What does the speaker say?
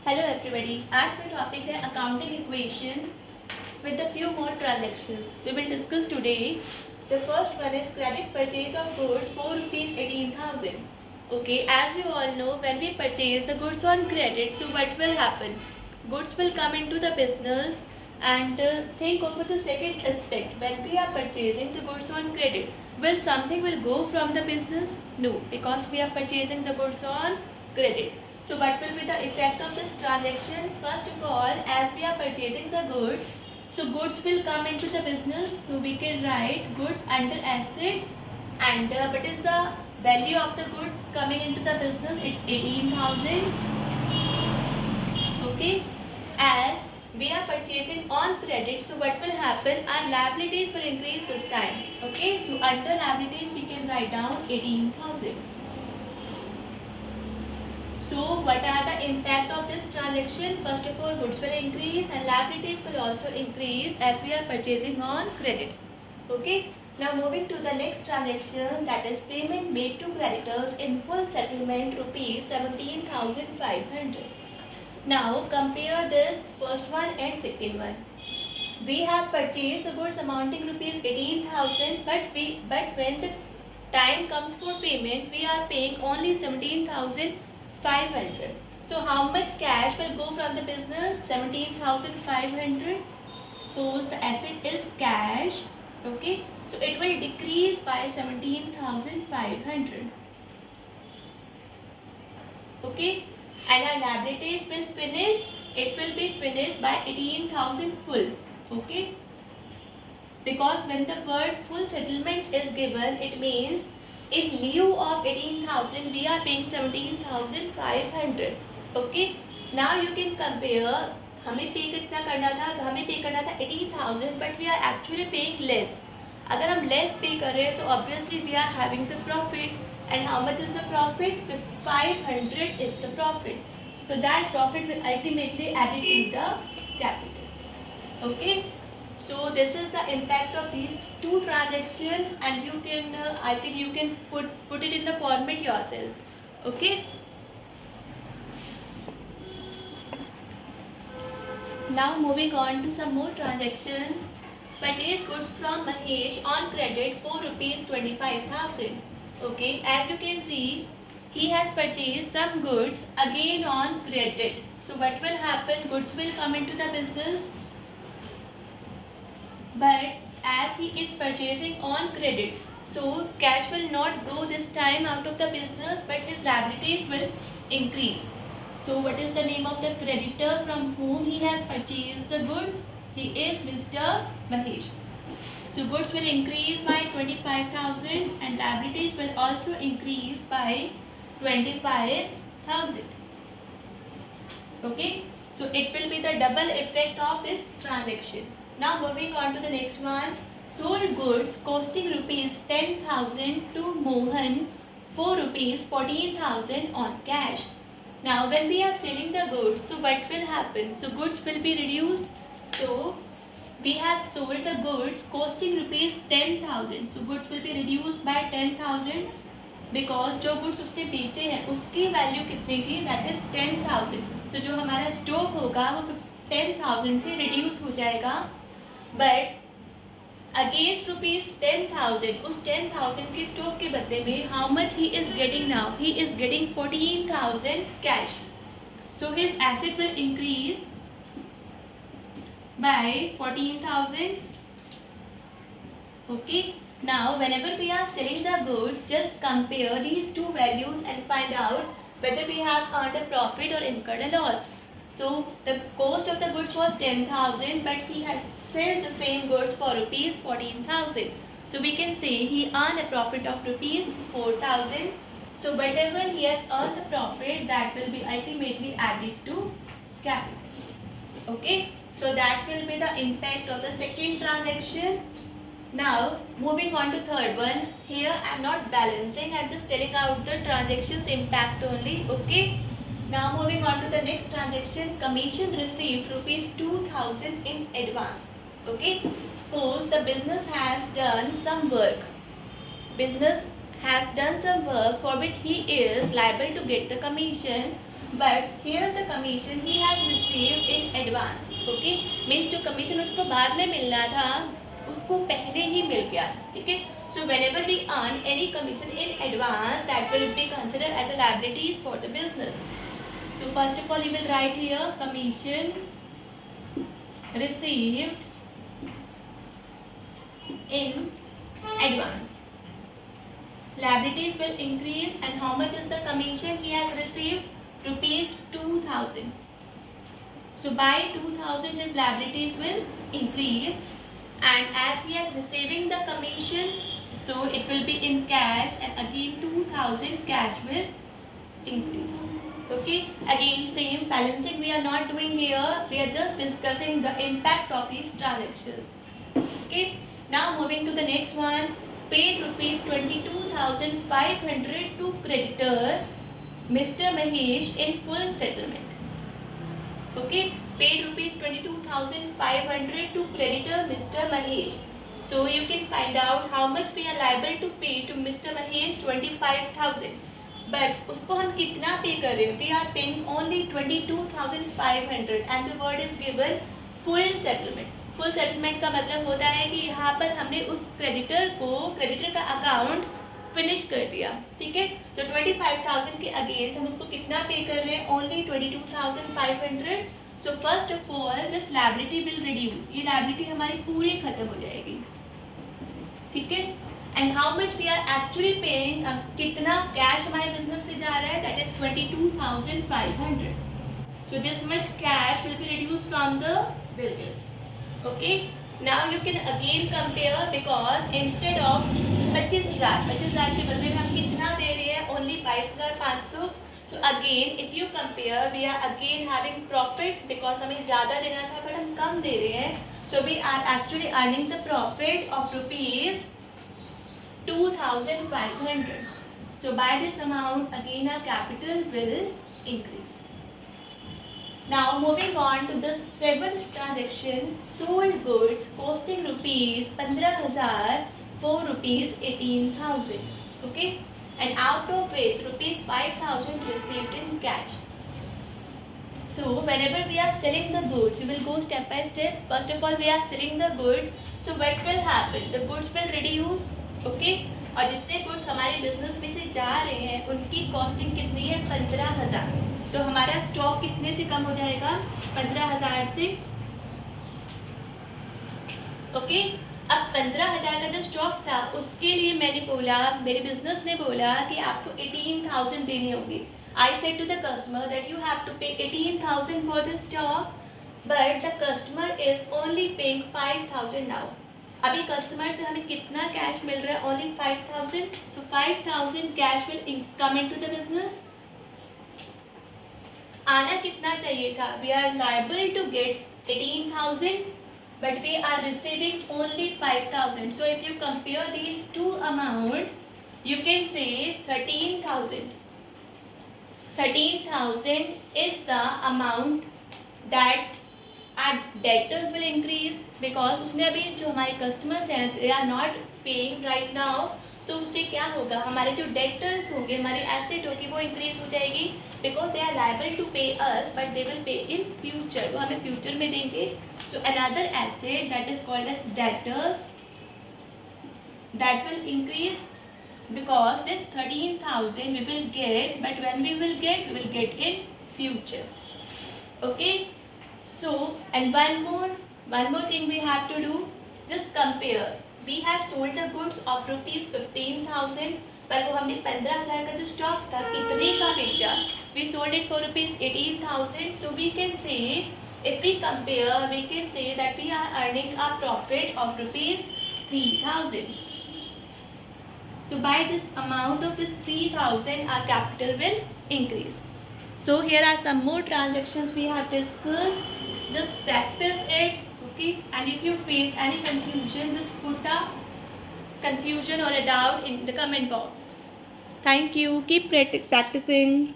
Hello everybody, आज का topic है accounting equation with a few more transactions. We will discuss today. The first one is credit purchase of goods for rupees 18,000. Okay, as you all know, when we purchase the goods on credit, so what will happen? Goods will come into the business and think over the second aspect. When we are purchasing the goods on credit, will something will go from the business? No, because we are purchasing the goods on credit. So what will be the effect of this transaction? First of all, as we are purchasing the goods, so goods will come into the business. So we can write goods under asset, and what is the value of the goods coming into the business? It's 18,000. Okay. As we are purchasing on credit, so what will happen? Our liabilities will increase this time. Okay. So under liabilities we can write down 18,000. So what are the impact of this transaction? First of all, goods will increase and liabilities will also increase as we are purchasing on credit. Okay. Now moving to the next transaction, that is payment made to creditors in full settlement rupees 17,500. Now compare this first one and second one. We have purchased the goods amounting rupees 18,000, but when the time comes for payment, we are paying only 17,500. So how much cash will go from the business? 17,500. Suppose the asset is cash. Okay. So it will decrease by 17,500. Okay. And our liabilities will finish. It will be finished by 18,000 full. Okay. Because when the word full settlement is given, it means in lieu of 18,000 we are paying 17,500. Okay. Now you can compare. हमें पे कितना करना था? हमें पे करना था 18,000, but we are actually paying less. अगर हम less पे कर रहे हैं, so obviously we are having the profit. And how much is the profit? 500 is the profit. So that profit will ultimately add it to the capital. Okay. So this is the impact of these two transactions, and you can I think you can put it in the format yourself. Okay. Now moving on to some more transactions. Purchase goods from Mahesh on credit for rupees 25,000. Okay, as you can see, he has purchased some goods again on credit. So what will happen? Goods will come into the business, but as he is purchasing on credit, so cash will not go this time out of the business, but his liabilities will increase. So what is the name of the creditor from whom he has purchased the goods? He is Mr. Mahesh. So goods will increase by 25,000 and liabilities will also increase by 25,000. Okay. So it will be the double effect of this transaction. Now moving on to the next one. Sold goods costing rupees 10,000 to Mohan for rupees 14,000 on cash. Now when we are selling the goods, so what will happen? So goods will be reduced. So we have sold the goods costing rupees 10,000. So goods will be reduced by 10,000 because जो goods उसने बेचे हैं उसकी value कितनी थी? That is 10,000. So जो हमारा stock होगा वो 10,000 से रिड्यूस हो जाएगा. But against rupees 10,000, उस 10,000 के स्टॉक के बदले में how much he is getting now? He is getting 14,000 cash. So his asset will increase by 14,000. Okay. Now whenever we are selling the goods, just compare these two values and find out whether we have earned a profit or incurred a loss. So the cost of the goods was 10,000, but he has sold the same goods for rupees 14,000. So we can say he earned a profit of rupees 4,000. So whatever he has earned the profit, that will be ultimately added to capital. Okay. So that will be the impact of the second transaction. Now moving on to third one. Here I am not balancing, I am just telling out the transactions impact only. Okay. Now moving on to the next transaction. Commission received rupees 2,000 in advance. Okay. Suppose the business has done some work. Business has done some work for which he is liable to get the commission But here the commission he has received in advance. Okay, means जो commission उसको बाद में मिलना था उसको पहले ही मिल गया. ठीक है. So whenever we earn any commission in advance, that will be considered as a liabilities for the business. So first of all, you will write here commission received in advance. Liabilities will increase, and how much is the commission he has received? Rupees 2000. So by 2000 his liabilities will increase, and as he is receiving the commission, so it will be in cash, and again 2000 cash will increase. Okay, again same balancing we are not doing here, we are just discussing the impact of these transactions. Okay, now moving to the next one. Paid rupees 22,500 to creditor Mr. Mahesh in full settlement. Okay, paid rupees 22,500 to creditor Mr. Mahesh. So you can find out how much we are liable to pay to Mr. Mahesh 25,000. But उसको हम कितना पे कर रहे हैं? We are paying only 22,500 and the word is given full settlement. Full settlement का मतलब होता है कि यहाँ पर हमने उस क्रेडिटर का अकाउंट फिनिश कर दिया. ठीक है. तो 25,000 के अगेंस्ट हम उसको कितना पे कर रहे हैं? Only 22,500. So first of all this liability will reduce. ये लायबिलिटी हमारी पूरी खत्म हो जाएगी. ठीक है. And how much we are actually paying, कितना कैश हमारे बिजनेस से जा रहा है? That is 22,500. So this much cash will be reduce from the business. Okay, now you can again compare because instead of 25,000 के बदले में हम कितना दे रहे हैं? Only 22,500. So again if you compare, we are again having profit because हमें ज़्यादा देना था but हम कम दे रहे हैं. So we are actually earning the profit of rupees 2,500. So by this amount again our capital will increase. Now moving on to the seventh transaction, sold goods costing rupees 15,000 for rupees 18,000. Okay, and out of which rupees 5,000 received in cash. So whenever we are selling the goods, we will go step by step. First of all, we are selling the good. So what will happen? The goods will reduce. Okay, और जितने goods हमारे business में से जा रहे हैं उनकी costing कितनी है? 15,000. तो हमारा स्टॉक कितने से कम हो जाएगा? 15,000 से. ओके, अब 15,000 का जो स्टॉक था उसके लिए मैंने बोला, मेरे बिजनेस ने बोला कि आपको 18,000 देने होंगे. I said to the customer that you have to pay 18,000 for the stock, but the customer is only paying 5,000 now. अभी कस्टमर से हमें कितना कैश मिल रहा है? Only 5,000. So 5,000 cash will come into the business. आना कितना चाहिए था? We are liable to get 18,000 but we are receiving only 5,000. So if you compare these two amount, you can say 13,000. 13,000 is the amount that our debtors will increase because उसने अभी जो हमारे customers हैं they are not paying right now. सो उससे क्या होगा? हमारे जो डेटर्स होंगे, हमारी एसेट होगी वो इंक्रीज हो जाएगी because they are liable to pay us but they will pay in future. वो हमें फ्यूचर में देंगे. So another asset that is called as debtors that will increase because this 13,000 we will get, but when we will get in future. Okay, so and one more thing we have to do, just compare. We have sold the goods of rupees 15,000, पर वो हमने 15,000 का जो stock था कितने का बेचा? We sold it for rupees 18,000. So we can say, if we compare, we can say that we are earning a profit of rupees 3,000. So by this amount of this 3,000, our capital will increase. So here are some more transactions we have discussed. Just practice it. Okay, and if you face any confusion, just put a confusion or a doubt in the comment box. Thank you. Keep practicing.